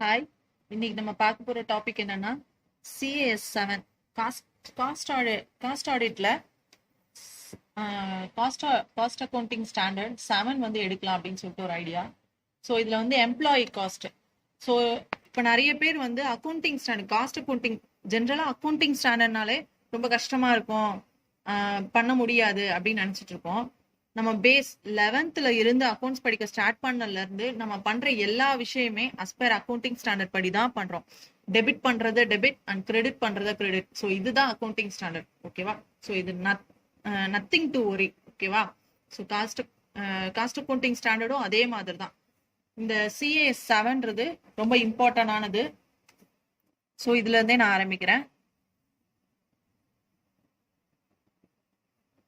Hi. இன்னைக்கு நம்ம பார்க்க போற டாபிக் என்னன்னா CAS 7 காஸ்ட் ஆடிட்ல காஸ்ட் அக்கௌண்டிங் ஸ்டாண்டர்ட் 7 வந்து எடுக்கலாம் அப்படின்னு சொல்லிட்டு ஒரு ஐடியா. ஸோ இதுல வந்து எம்ப்ளாயி காஸ்ட். ஸோ இப்போ நிறைய பேர் வந்து அக்கௌண்டிங் ஸ்டாண்டர்ட் காஸ்ட் அக்கௌண்டிங் ஜென்ரலாக அக்கௌண்டிங் ஸ்டாண்டர்ட்னாலே ரொம்ப கஷ்டமா இருக்கும், பண்ண முடியாது அப்படின்னு நினைச்சிட்டு இருக்கோம். நம்ம பேஸ் 11th இருந்து அக்கௌண்ட்ஸ் படிக்க ஸ்டார்ட் பண்ணல இருந்து நம்ம பண்ற எல்லா விஷயமே as per அக்கௌண்டிங் ஸ்டாண்டர்ட் படி தான் பண்றோம். டெபிட் பண்றது டெபிட் அண்ட் கிரெடிட் பண்றது கிரெடிட். ஸோ இதுதான் அக்கௌண்டிங் ஸ்டாண்டர்ட். ஓகேவா? ஸோ இது நத்திங் டு ஒரி. ஓகேவா? ஸோ காஸ்ட் அக்கௌண்டிங் ஸ்டாண்டர்டும் அதே மாதிரி தான். இந்த CAS 7 ரொம்ப இம்பார்ட்டன்டானது. ஸோ இதுல இருந்தே நான் ஆரம்பிக்கிறேன்.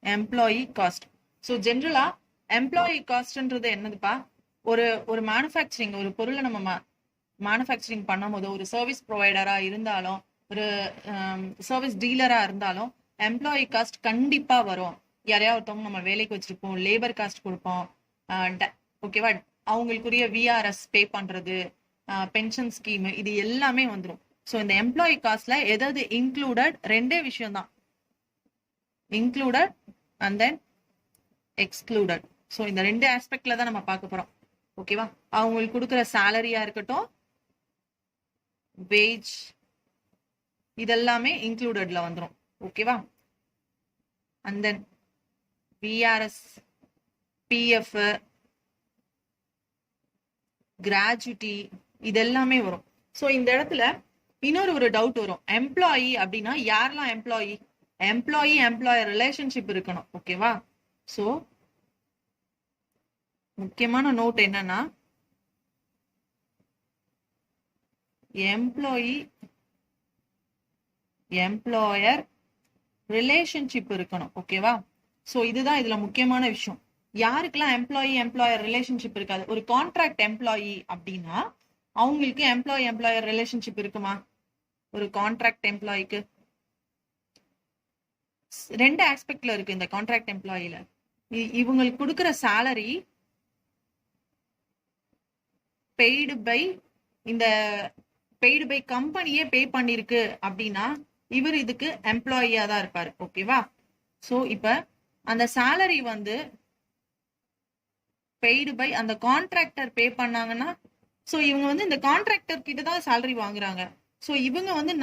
Employee cost. ஸோ ஜென்ரலா எம்ப்ளாயி காஸ்ட்ன்றது என்னதுப்பா? ஒரு மேனுஃபேக்சரிங், ஒரு பொருளை நம்ம மேனுஃபேக்சரிங் பண்ணும்போது, ஒரு சர்வீஸ் ப்ரொவைடரா இருந்தாலும், ஒரு சர்வீஸ் டீலரா இருந்தாலும் எம்ப்ளாயி காஸ்ட் கண்டிப்பா வரும். யாரையா ஒருத்தவங்க நம்ம வேலைக்கு வச்சிருப்போம், லேபர் காஸ்ட் கொடுப்போம். ஓகேவா? அவங்களுக்குரிய விஆர்எஸ் பே பண்றது, பென்ஷன் ஸ்கீம், இது எல்லாமே வந்துடும். ஸோ இந்த எம்ப்ளாயி காஸ்ட்ல எதாவது இன்க்ளூடட் ரெண்டே விஷயம் தான், included and then excluded. So இந்த ரெண்டு ஆஸ்பெக்ட்ல தான் நம்ம பார்க்க போறோம். ஓகேவா? அவங்களுக்கு கொடுக்குற சேலரியா இருக்கட்டும், வேஜ், இதெல்லாமே இன்க்ளூடட்ல வந்துடும். ஓகேவா? And then VRS, PF, gratuity, இதெல்லாமே வரும். ஸோ இந்த இடத்துல இன்னொரு டவுட் வரும். எம்ப்ளாயி அப்படின்னா யாரெல்லாம் எம்ப்ளாயி? எம்ப்ளாயர் ரிலேஷன்ஷிப் இருக்கணும். ஓகேவா? ஸோ முக்கியமான நோட் என்னன்னா, எம்ப்ளாயர் ரிலேஷன்ஷிப் இருக்கணும். ஓகேவா? ஸோ இதுதான் இதுல முக்கியமான விஷயம். யாருக்கெல்லாம் எம்ப்ளாயர் ரிலேஷன்ஷிப் இருக்காது? ஒரு கான்ட்ராக்ட் எம்ப்ளாயி அப்படின்னா அவங்களுக்கு எம்ப்ளாயர் ரிலேஷன்ஷிப் இருக்குமா? ஒரு கான்ட்ராக்ட் எம்ப்ளாயிக்கு ரெண்டு ஆஸ்பெக்ட்ல இருக்கு. இந்த கான்ட்ராக்ட் எம்ப்ளாயில இவங்களுக்கு கொடுக்குற சேலரி பெய்டு பை கம்பெனியே பே பண்ணிருக்கு அப்படின்னா இவர் இதுக்கு எம்ப்ளாயியா தான் இருப்பாரு. ஓகேவா? சோ இப்ப அந்த சேலரி வந்து பெய்டு பை அந்த கான்ட்ராக்டர் பே பண்ணாங்கன்னா, சோ இவங்க வந்து இந்த கான்ட்ராக்டர் கிட்ட தான் சேலரி வாங்குறாங்க. சோ இவங்க வந்து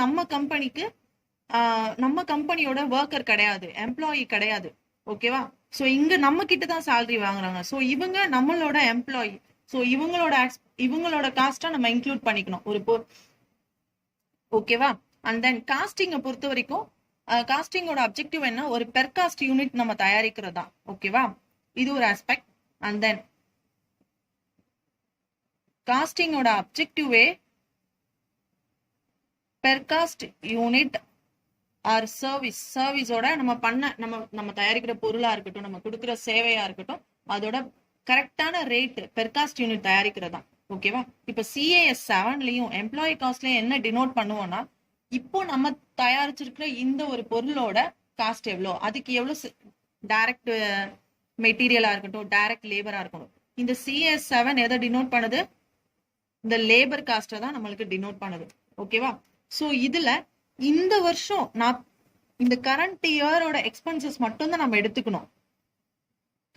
நம்ம கம்பெனியோட ஒர்க்கர் கிடையாது, எம்ப்ளாயி கிடையாது. ஓகேவா? சோ இங்க நம்ம கிட்ட தான் சேலரி வாங்குறாங்க. சோ இவங்க நம்மளோட எம்ப்ளாயி. சோ இவங்களோட காஸ்டா நம்ம இன்க்ளூட் பண்ணிக்கணும் ஒரு ஓகேவா? அண்ட் தென் காஸ்டிங்கை பொறுத்த வரைக்கும் காஸ்டிங்கோட அப்ஜெக்டிவ் என்ன? ஒரு பெர் காஸ்ட் யூனிட் நம்ம தயாரிக்கிறதா. ஓகேவா? இது ஒரு ஆஸ்பெக்ட். அண்ட் தென் காஸ்டிங்கோட அப்ஜெக்டிவே பெர் காஸ்ட் யூனிட் ஆர் சர்வீஸோட நம்ம தயாரிக்கிற பொருளா இருக்கட்டும், நம்ம கொடுக்குற சேவையா இருக்கட்டும், அதோட கரெக்டான ரேட் பெர் காஸ்ட் யூனிட் தயாரிக்கிறதா. ஓகேவா? இப்ப CAS 7 எம்ப்ளாயி காஸ்ட்லயும் என்ன டினோட் பண்ணுவோம்னா, இப்போ நம்ம தயாரிச்சிருக்கிற இந்த ஒரு பொருளோட காஸ்ட் எவ்வளோ, அதுக்கு எவ்வளவு டைரக்ட் மெட்டீரியலா இருக்கட்டும், டைரக்ட் லேபரா இருக்கட்டும். இந்த CAS 7 எதை டினோட் பண்ணுது? இந்த லேபர் காஸ்ட தான் நம்மளுக்கு டினோட் பண்ணுது. ஓகேவா? சோ இதுல இந்த வருஷம் இந்த கரண்ட் இயரோட எக்ஸ்பென்சஸ் மட்டும் தான் நம்ம எடுத்துக்கணும்.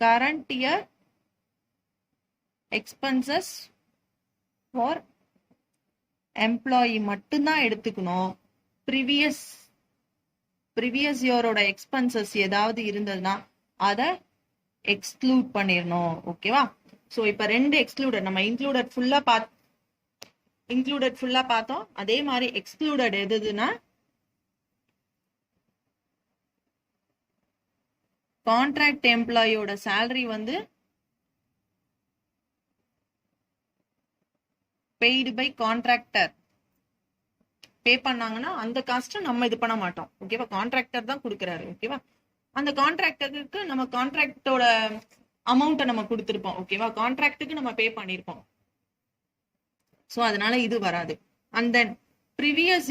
Current year expenses for employee மட்டும்தான் எடுத்துக்கணும். ப்ரீவியஸ் இயரோட எக்ஸ்பென்சஸ் ஏதாவது இருந்ததுன்னா அதை எக்ஸ்க்ளூட் பண்ணிடணும். ஓகேவா? ஸோ இப்போ ரெண்டு எக்ஸ்க்ளூடட், நம்ம இன்க்ளூடட் ஃபுல்லா பார்த்தோம். அதே மாதிரி எக்ஸ்க்ளூடட் எதுனா கான்ட்ராக்ட் எம்ப்ளாயியோட சேலரி வந்து பெய்டு பை கான்ட்ராக்டர் பே பண்ணாங்கன்னா அந்த காஸ்ட் நம்ம இது பண்ண மாட்டோம். ஓகேவா? கான்ட்ராக்டர் தான் கொடுக்குறாரு. ஓகேவா? அந்த கான்ட்ராக்டருக்கு நம்ம கான்ட்ராக்டோட அமௌண்ட்டை நம்ம கொடுத்துருப்போம். ஓகேவா? கான்ட்ராக்டுக்கு நம்ம பே பண்ணிருப்போம். ஸோ அதனால இது வராது. And then previous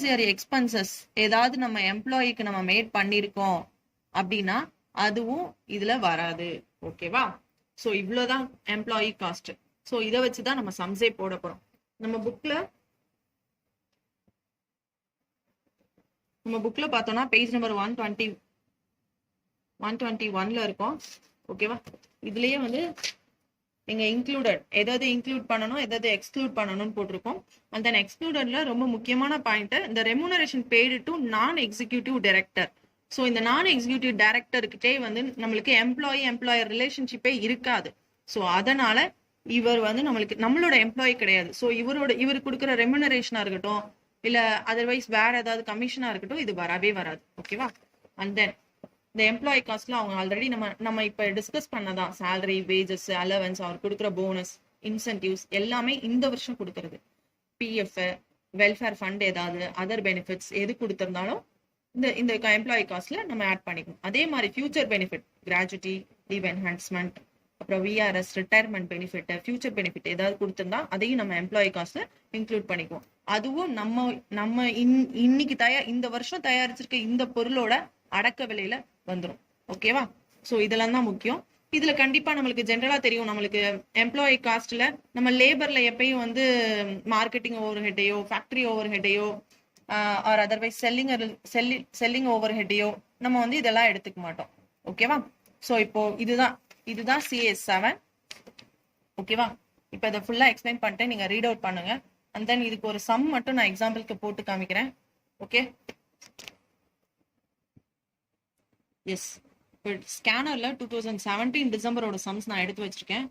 year expenses ஏதாவது நம்ம எம்ப்ளாயிக்கு நம்ம மேட் பண்ணிருக்கோம் அப்படின்னா அதுவும் இதுல வராது. ஓகேவா? ஸோ இவ்வளோதான் எம்ப்ளாயி காஸ்ட். ஸோ இதை வச்சு தான் நம்ம சம்ஸே போட போறோம். நம்ம புக்ல பார்த்தோம்னா பேஜ் நம்பர் 121ல இருக்கும். ஓகேவா? இதுலயே வந்து நீங்க இன்க்ளூடட் எதாவது இன்க்ளூட் பண்ணணும், எதாவது எக்ஸ்க்ளூட் பண்ணணும்னு போட்டிருக்கோம். அண்ட் தென் எக்ஸ்க்ளூடட்ல ரொம்ப முக்கியமான பாயிண்ட் இந்த ரெமுனரேஷன் பெய்டு டு நான் எக்ஸிக்யூட்டிவ் டைரக்டர். ஸோ இந்த நான் எக்ஸிக்யூட்டிவ் டைரக்டர்கிட்டே வந்து நம்மளுக்கு எம்ப்ளாயர் ரிலேஷன்ஷிப்பே இருக்காது. ஸோ அதனால இவர் வந்து நம்மளோட எம்ப்ளாயி கிடையாது. ஸோ இவர் கொடுக்குற ரெமுனரேஷனா இருக்கட்டும், இல்ல அதர்வைஸ் வேற ஏதாவது கமிஷனா இருக்கட்டும், இது வரவே வராது. ஓகேவா? அண்ட் தென் இந்த எம்ப்ளாயி காஸ்ட்ல அவங்க ஆல்ரெடி நம்ம இப்ப டிஸ்கஸ் பண்ணதான் சேலரி, வேஜஸ், அலவன்ஸ், அவர் கொடுக்குற போனஸ், இன்சென்டிவ்ஸ் எல்லாமே இந்த வருஷம் கொடுக்கறது. பிஎஃப், வெல்ஃபேர் ஃபண்ட், ஏதாவது அதர் பெனிஃபிட்ஸ் எது கொடுத்திருந்தாலும் இந்த எம்ப்ளாயி காஸ்ட்ல நம்ம ஆட் பண்ணிக்கணும். அதே மாதிரி future benefit, gratuity, leave enhancement, அப்புறம் VRS, retirement benefit, future benefit ஏதாவது கொடுத்திருந்தா அதையும் நம்ம எம்ப்ளாயி காஸ்ட்ல இன்க்ளூட் பண்ணிக்குவோம். அதுவும் நம்ம இன்னைக்கு இந்த வருஷம் தயாரிச்சிருக்க இந்த பொருளோட அடக்க விலையில வந்துடும். ஓகேவா? ஸோ இதெல்லாம் தான் முக்கியம். இதுல கண்டிப்பா நம்மளுக்கு ஜென்ரலா தெரியும், நம்மளுக்கு எம்ப்ளாயி காஸ்ட்ல நம்ம லேபர்ல எப்பயும் வந்து மார்க்கெட்டிங் ஓவர் ஹெட்டையோ, ஃபேக்டரி ஓவர் ஹெட்டையோ, ஆர் அதர்வைஸ் செல்லிங் ஓவர் ஹெட்டையோ நம்ம வந்து இதெல்லாம் எடுத்துக்க மாட்டோம். ஓகேவா? ஸோ இப்போ இதுதான் CS7. ஓகேவா? இப்போ இதை ஃபுல்லா எக்ஸ்பிளைன் பண்ணிட்டு நீங்க ரீட் அவுட் பண்ணுங்க. அண்ட் தென் இதுக்கு ஒரு சம் மட்டும் நான் எக்ஸாம்பிளுக்கு போட்டு காமிக்கிறேன். ஓகே? எஸ், இப்போ ஸ்கேனர்ல 2017 டிசம்பரோட சம்ஸ் நான் எடுத்து வச்சிருக்கேன்.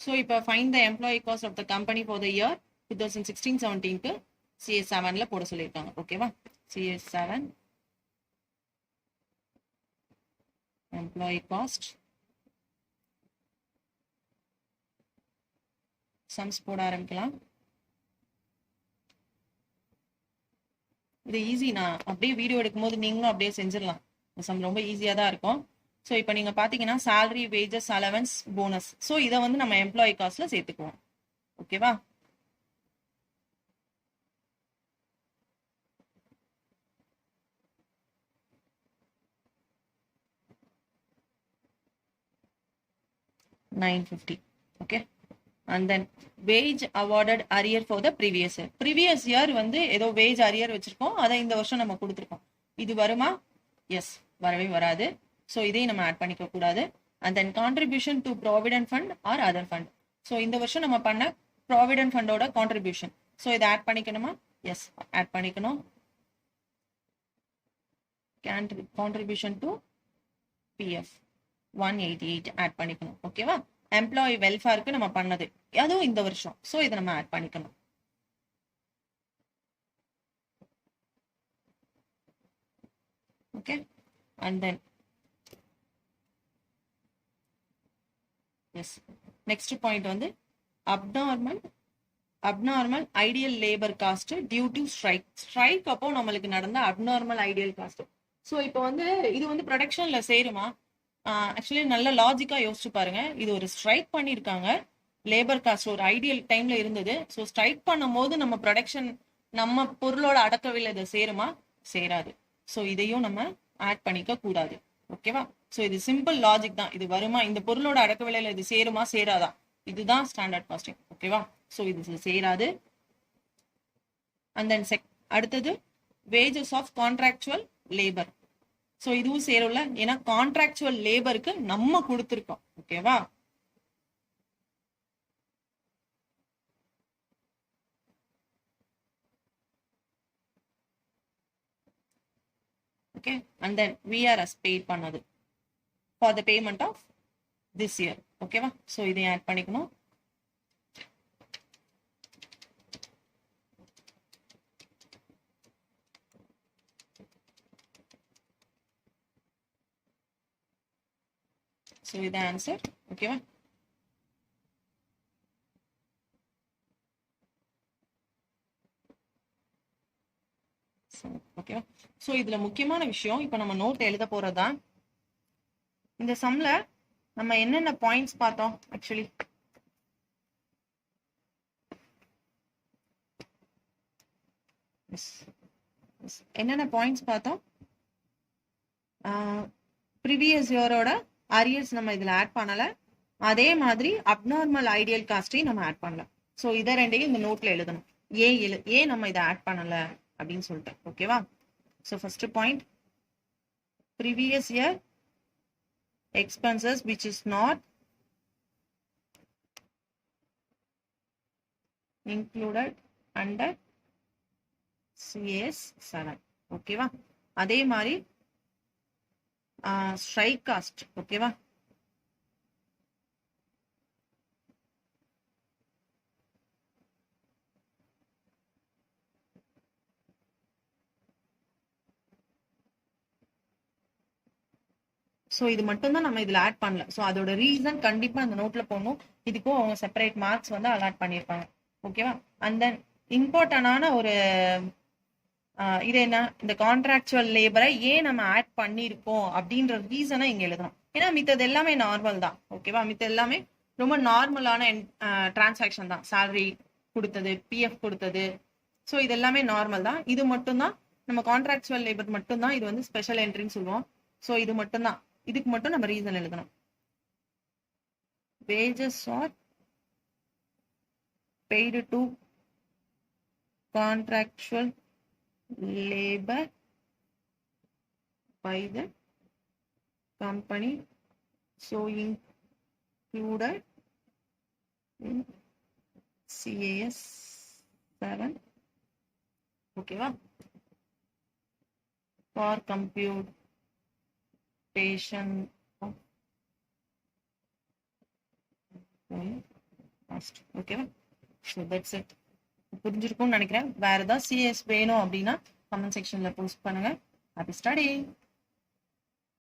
ஸோ இப்போ find the employee cost of the company for the year 2016-17க்கு CS7ல போட சொல்லியிருக்காங்க. ஓகேவா? CS7 எம்ப்ளாயி காஸ்ட் சம்ஸ் போட ஆரம்பிக்கலாம். இது ஈஸி, நான் அப்படியே வீடியோ எடுக்கும்போது நீங்களும் அப்படியே செஞ்சிடலாம். சம் ரொம்ப ஈஸியாக தான் இருக்கும். ஸோ இப்போ நீங்கள் பார்த்தீங்கன்னா salary, wages, allowance, bonus, so இதை வந்து நம்ம எம்ப்ளாயி காஸ்ட்ல சேர்த்துக்குவோம். ஓகேவா? $950. Okay? And then wage awarded arrear for the previous year வந்து ஏதோ வேஜ் அரியர் வச்சிருக்கோம், அதை இந்த வருஷம் நம்ம கொடுத்துருக்கோம். இது வருமா? எஸ், வரவே வராது. ஸோ இதையும் நம்ம ஆட் பண்ணிக்க கூடாது. And then contribution to provident fund R other fund. So இந்த வருஷம் நம்ம பண்ண ப்ராவிடென்ட் ஃபண்டோட கான்ட்ரிபியூஷன், ஸோ இதை ஆட் பண்ணிக்கணுமா? எஸ், ஆட் பண்ணிக்கணும். கான்ட்ரிபியூஷன் டு PF 188 ஆட் பண்ணிக்கணும். ஓகேவா? எம்ப்ளாயி வெல்ஃபேருக்கு நம்ம பண்ணது அதுவும் இந்த வருஷம், ஸோ இதை நம்ம ஆட் பண்ணிக்கணும். Okay? And then yes, next point வந்து abnormal idle labour cost due to strike அப்போ நம்மளுக்கு நடந்த அப்நார்மல் ஐடியல் காஸ்ட். ஸோ இப்போ வந்து இது வந்து ப்ரொடக்ஷன்ல சேருமா? ஆக்சுவலி நல்ல லாஜிக்கா யோசிச்சு பாருங்க. இது ஒரு ஸ்ட்ரைக் பண்ணியிருக்காங்க, லேபர் காஸ்ட் ஒரு ஐடியல் டைம்ல இருந்தது. ஸோ ஸ்ட்ரைக் பண்ணும் போது நம்ம ப்ரொடக்ஷன், நம்ம பொருளோட அடக்கவில்லை, இது சேருமா? சேராது. ஸோ இதையும் நம்ம ஆட் பண்ணிக்க கூடாது. ஓகேவா? ஸோ இது சிம்பிள் லாஜிக் தான். இது வருமா, இந்த பொருளோட அடக்க விலையில இது சேருமா சேராதா, இதுதான் ஸ்டாண்டர்ட் காஸ்டிங். ஓகேவா? ஸோ இது சேராது. அண்ட் தென் அடுத்தது wages of contractual labour. So இதுவும் சேரும்ல, ஏன்னா கான்ட்ராக்சுவல் லேபருக்கு நம்ம கொடுத்துருக்கோம். ஓகேவா? Okay? And then VRS paid பண்ணது for the payment of this year. ஓகேவா? ஸோ இதை ஆட் பண்ணிக்கணும். ஸோ இதான் ஆன்சர். ஓகேவா? ஓகேவா? ஸோ இதுல முக்கியமான விஷயம், இப்போ நம்ம நோட் எழுத போறதுதான். இந்த சம்ல நம்ம என்னென்ன பாயிண்ட்ஸ் பார்த்தோம்? ஆக்சுவலி என்னென்ன பாயிண்ட்ஸ் பார்த்தோம்? ப்ரீவியஸ் இயரோட அரியர்ஸ் நம்ம இதுல ஆட் பண்ணல. அதே மாதிரி அப்நார்மல் ஐடியல் காஸ்டையும் நம்ம ஆட் பண்ணலாம். ஸோ இதை ரெண்டையும் இந்த நோட்ல எழுதணும். ஏன் நம்ம இதை ஆட் பண்ணல அப்படின்னு சொல்லிட்டு. ஓகேவா? So first point, previous year expenses which is not included under CS 7. ஓகேவா? அதே மாதிரி ஸ்ட்ரைக் காஸ்ட். ஓகேவா? ஸோ இது மட்டும் தான் நம்ம இதுல ஆட் பண்ணல. ஸோ அதோட ரீசன் கண்டிப்பா அந்த நோட்ல போடணும். இதுக்கும் அவங்க செப்பரேட் மார்க்ஸ் வந்து அலாட் பண்ணியிருப்பாங்க. ஓகேவா? அண்ட் தென் இம்பார்ட்டன்டான ஒரு இது என்ன, இந்த கான்ட்ராக்சுவல் லேபரை ஏன் நம்ம ஆட் பண்ணியிருக்கோம் அப்படின்ற ரீசனை இங்க எழுதணும். ஏன்னா மித்தது எல்லாமே நார்மல் தான். ஓகேவா? மித்த எல்லாமே ரொம்ப நார்மலான டிரான்சாக்ஷன் தான். சேலரி கொடுத்தது, பிஎஃப் கொடுத்தது, ஸோ இது எல்லாமே நார்மல் தான். இது மட்டும் தான் நம்ம கான்ட்ராக்சுவல் லேபர் மட்டும் தான் இது வந்து ஸ்பெஷல் என்ட்ரின்னு சொல்லுவோம். ஸோ இது மட்டும் தான், இதுக்கு மட்டும் நம்ம ரீசன் எழுதணும். wages are paid to contractual labor by the company, so included in CAS 7. ஓகேவா? for computation of cost. ஓகேவா? So that's it. புரிஞ்சிருக்கும்னு நினைக்கிறேன். வேற ஏதாவது சிஎஸ் வேணும் அப்படின்னா கமெண்ட் செக்ஷன்ல போஸ்ட் பண்ணுங்க. Happy study.